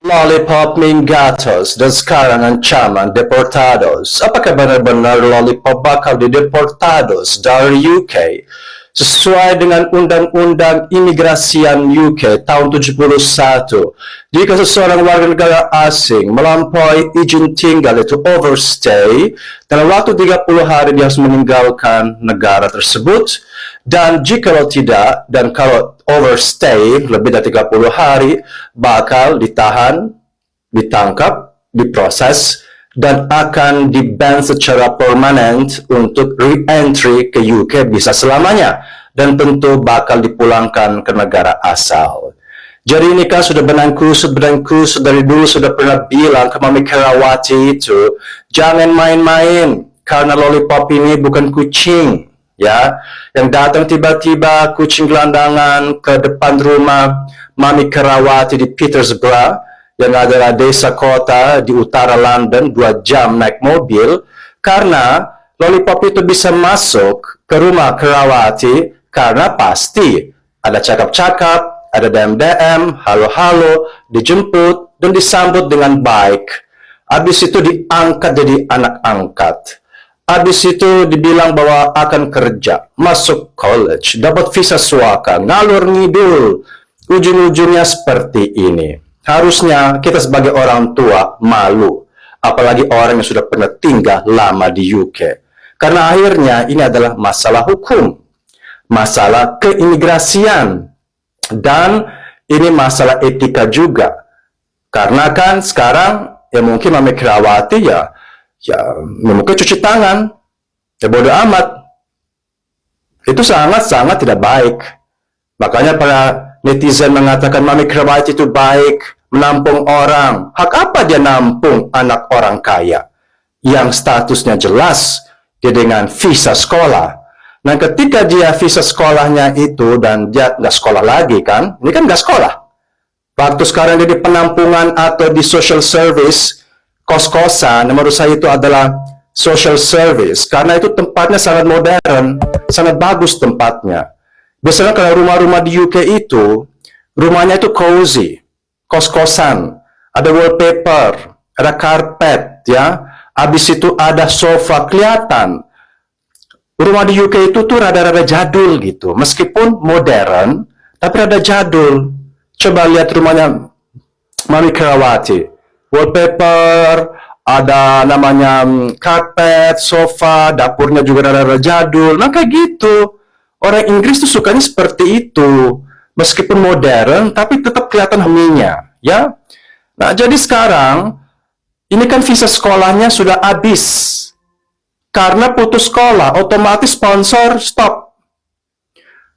Lollipop Mingatos dan sekarang ancaman deportados. Apakah benar-benar Lollipop bakal dideportados dari UK? Sesuai dengan Undang-Undang Imigrasian UK tahun 71, jika seseorang warga negara asing melampaui izin tinggal itu overstay, dalam waktu 30 hari dia harus meninggalkan negara tersebut, dan jika tidak, dan kalau overstay lebih dari 30 hari, bakal ditahan, ditangkap, diproses, dan akan di-ban secara permanen untuk re-entry ke UK bisa selamanya, dan tentu bakal dipulangkan ke negara asal. Jadi ini kan sudah benang kusut dari dulu sudah pernah bilang ke Mami Kerawati itu, jangan main-main, karena Lollipop ini bukan kucing, ya, yang datang tiba-tiba kucing gelandangan ke depan rumah Mami Kerawati di Petersburg, yang adalah desa kota di utara London, 2 jam naik mobil, karena Lollipop itu bisa masuk ke rumah Kerawati karena pasti ada cakap-cakap, ada DM-DM, halo-halo, dijemput, dan disambut dengan baik. Habis itu diangkat jadi anak angkat. Habis itu dibilang bahwa akan kerja, masuk college, dapat visa suaka, ngalur ngidul. Ujung-ujungnya seperti ini. Harusnya kita sebagai orang tua malu, apalagi orang yang sudah pernah tinggal lama di UK. Karena akhirnya ini adalah masalah hukum, masalah keimigrasian, dan ini masalah etika juga. Karena kan sekarang ya mungkin Mami Kerawati ya mungkin cuci tangan, ya bodo amat. Itu sangat-sangat tidak baik. Makanya para netizen mengatakan Mami Kerawati itu baik, menampung orang. Hak apa dia nampung anak orang kaya yang statusnya jelas, dia dengan visa sekolah. Nah, ketika dia visa sekolahnya itu dan dia nggak sekolah lagi kan, ini kan nggak sekolah. Waktu sekarang dia di penampungan atau di social service, kos-kosan, menurut saya itu adalah social service, karena itu tempatnya sangat modern, sangat bagus tempatnya. Biasanya kalau rumah-rumah di UK itu, rumahnya itu cozy, kos-kosan, ada wallpaper, ada karpet, ya. Habis itu ada sofa, kelihatan. Rumah di UK itu tuh rada-rada jadul gitu, meskipun modern, tapi rada jadul. Coba lihat rumahnya Mami Kerawati, wallpaper, ada namanya karpet, sofa, dapurnya juga rada-rada jadul. Nah kayak gitu. Orang Inggris tuh sukanya seperti itu. Meskipun modern, tapi tetap kelihatan heminya, ya. Nah, jadi sekarang, ini kan visa sekolahnya sudah habis. Karena putus sekolah, otomatis sponsor stop.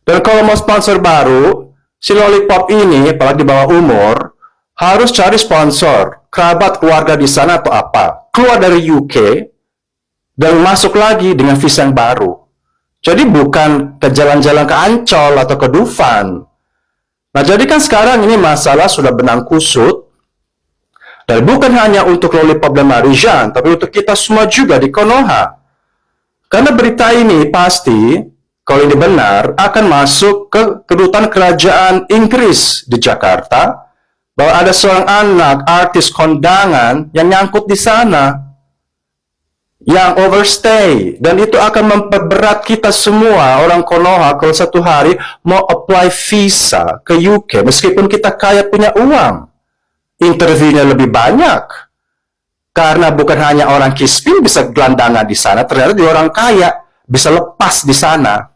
Dan kalau mau sponsor baru, si Lollipop ini, apalagi di bawah umur, harus cari sponsor, kerabat keluarga di sana atau apa. Keluar dari UK, dan masuk lagi dengan visa yang baru. Jadi bukan ke jalan-jalan ke Ancol atau ke Dufan. Nah, jadi kan sekarang ini masalah sudah benang kusut. Dan bukan hanya untuk Lollipop dan Marijan, tapi untuk kita semua juga di Konoha. Karena berita ini pasti, kalau ini benar, akan masuk ke kedutaan kerajaan Inggris di Jakarta, bahwa ada seorang anak artis kondangan yang nyangkut di sana, yang overstay, dan itu akan memperberat kita semua orang Konoha kalau satu hari mau apply visa ke UK, meskipun kita kaya punya uang, interviewnya lebih banyak, karena bukan hanya orang kispin bisa gelandangan di sana, ternyata di orang kaya bisa lepas di sana.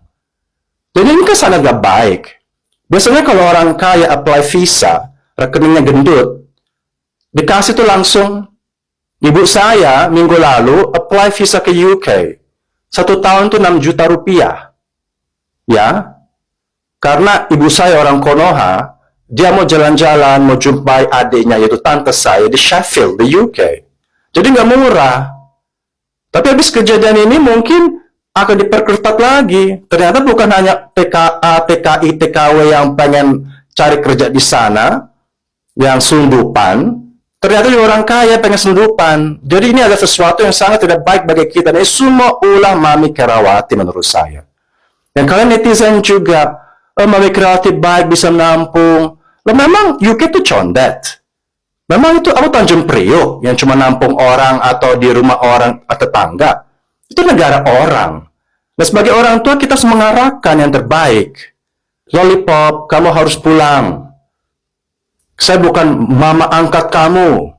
Jadi ini kan sangat gak baik. Biasanya kalau orang kaya apply visa, rekeningnya gendut, dikasih tuh langsung. Ibu saya minggu lalu apply visa ke UK. 1 tahun tuh 6 juta rupiah. Ya. Karena ibu saya orang Konoha, dia mau jalan-jalan, mau jumpai adiknya, yaitu tante saya di Sheffield, di UK. Jadi nggak murah. Tapi habis kejadian ini mungkin akan diperketat lagi. Ternyata bukan hanya TKA, TKI, TKW yang pengen cari kerja di sana, yang sundupan, ternyata orang kaya pengen selundupan. Jadi ini adalah sesuatu yang sangat tidak baik bagi kita. Ini semua ulah Mami Kerawati menurut saya. Dan kalian netizen juga, Mami Kerawati baik bisa menampung. Lah memang UK itu condet. Memang itu apa Tanjung Priok yang cuma nampung orang atau di rumah orang atau tetangga. Itu negara orang. Dan sebagai orang tua kita harus mengarahkan yang terbaik. Lollipop, kamu harus pulang. Saya bukan mama angkat kamu.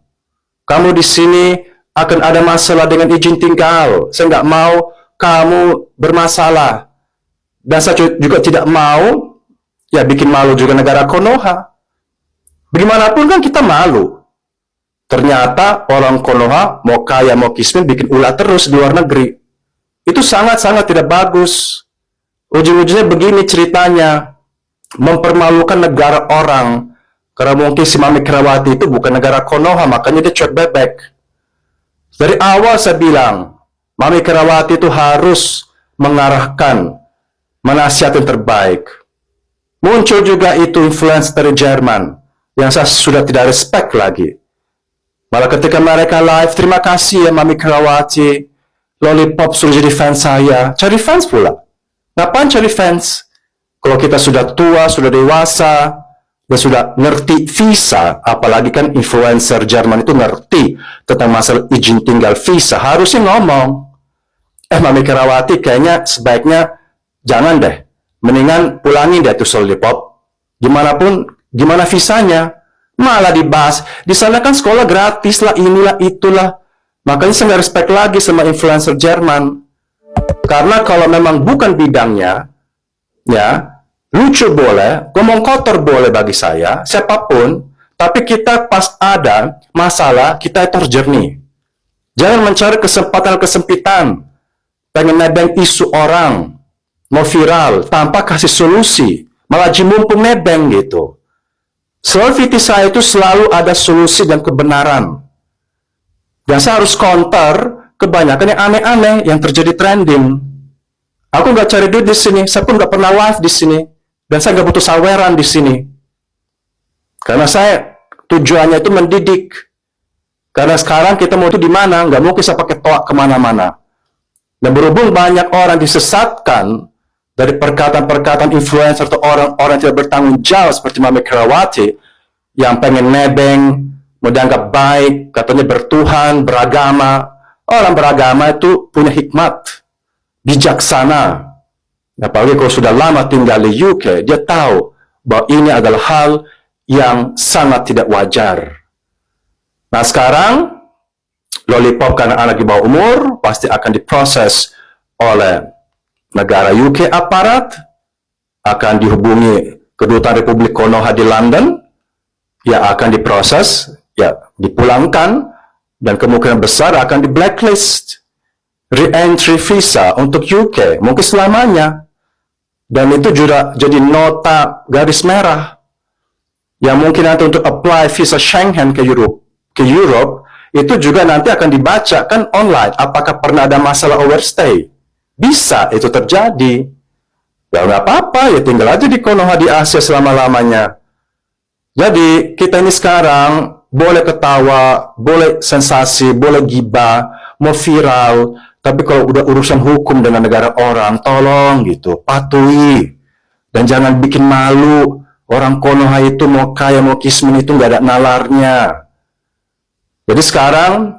Kamu di sini akan ada masalah dengan izin tinggal. Saya nggak mau kamu bermasalah. Dan saya juga tidak mau ya bikin malu juga negara Konoha. Bagaimanapun kan kita malu. Ternyata orang Konoha mau kaya mau kismin bikin ulah terus di luar negeri. Itu sangat-sangat tidak bagus. Ujung-ujungnya begini ceritanya. Mempermalukan negara orang. Karena mungkin si Mami Kerawati itu bukan negara Konoha, makanya dia cuek bebek. Dari awal saya bilang, Mami Kerawati itu harus mengarahkan nasihat yang terbaik. Muncul juga itu influence dari Jerman, yang saya sudah tidak respect lagi. Malah ketika mereka live, terima kasih ya Mami Kerawati, Lollipop sudah jadi fans saya. Cari fans pula. Ngapain cari fans? Kalau kita sudah tua, sudah dewasa, dan sudah ngerti visa, apalagi kan influencer Jerman itu ngerti tentang masalah izin tinggal visa, harusnya ngomong, Mami Kerawati kayaknya sebaiknya jangan deh, mendingan pulangin deh tuh Lollipop, gimana visanya, malah dibahas, di sana kan sekolah gratis lah, inilah itulah, makanya saya nggak respect lagi sama influencer Jerman, karena kalau memang bukan bidangnya, ya, lucu boleh, ngomong kotor boleh bagi saya, siapapun, tapi kita pas ada masalah, kita itu harus jernih. Jangan mencari kesempatan-kesempitan, pengen nebeng isu orang, mau viral, tanpa kasih solusi, malah mumpung nebeng gitu. Selalu visi saya itu selalu ada solusi dan kebenaran. Dan saya harus counter kebanyakan yang aneh-aneh yang terjadi trending. Aku nggak cari duit di sini, saya pun nggak pernah live di sini. Dan saya nggak butuh saweran di sini. Karena saya tujuannya itu mendidik. Karena sekarang kita mau itu di mana, nggak mungkin saya pakai toak kemana-mana. Dan berhubung banyak orang disesatkan dari perkataan-perkataan influencer atau orang-orang yang tidak bertanggung jawab seperti Mami Kerawati, yang pengen nebeng, mau dianggap baik, katanya bertuhan, beragama. Orang beragama itu punya hikmat, bijaksana. Apalagi kalau sudah lama tinggal di UK, dia tahu bahwa ini adalah hal yang sangat tidak wajar. Nah sekarang, Lollipop karena anak di bawah umur, pasti akan diproses oleh negara UK aparat, akan dihubungi Kedutaan Republik Konoha di London, ya akan diproses, ya dipulangkan, dan kemungkinan besar akan di blacklist. Re-entry visa untuk UK, mungkin selamanya. Dan itu juga jadi nota garis merah yang mungkin nanti untuk apply visa Schengen ke Europe itu juga nanti akan dibaca kan online apakah pernah ada masalah overstay. Bisa itu terjadi. Ya nggak apa-apa, ya tinggal aja di Konoha di Asia selama-lamanya. Jadi kita ini sekarang boleh ketawa, boleh sensasi, boleh gibah, mau viral, tapi kalau udah urusan hukum dengan negara orang, tolong gitu, patuhi. Dan jangan bikin malu. Orang Konoha itu mau kaya, mau kismin itu nggak ada nalarnya. Jadi sekarang,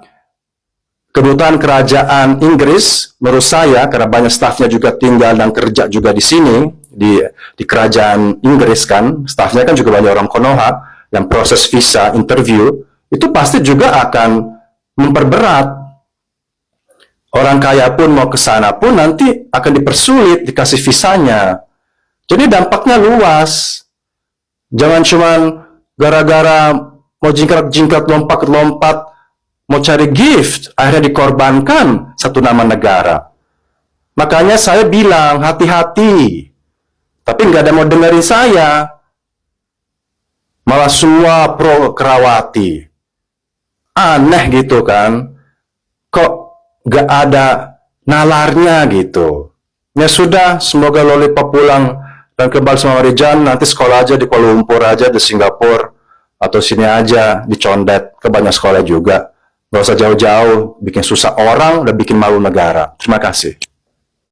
Kedutaan Kerajaan Inggris, menurut saya, karena banyak stafnya juga tinggal dan kerja juga di sini, di Kerajaan Inggris kan, stafnya kan juga banyak orang Konoha, yang proses visa, interview, itu pasti juga akan memperberat. Orang kaya pun mau ke sana pun nanti akan dipersulit dikasih visanya. Jadi dampaknya luas. Jangan cuman gara-gara mau jingkrak-jingkrak, lompat-lompat, mau cari gift, akhirnya dikorbankan satu nama negara. Makanya saya bilang hati-hati. Tapi nggak ada mau dengerin saya. Malah semua pro Kerawati. Aneh gitu kan. Kok gak ada nalarnya gitu. Ya sudah, semoga Lollipop pulang dan kembali sama Rijan, nanti sekolah aja di Kuala Lumpur aja, di Singapura, atau sini aja, di Condet, ke banyak sekolah juga. Gak usah jauh-jauh, bikin susah orang, dan bikin malu negara. Terima kasih.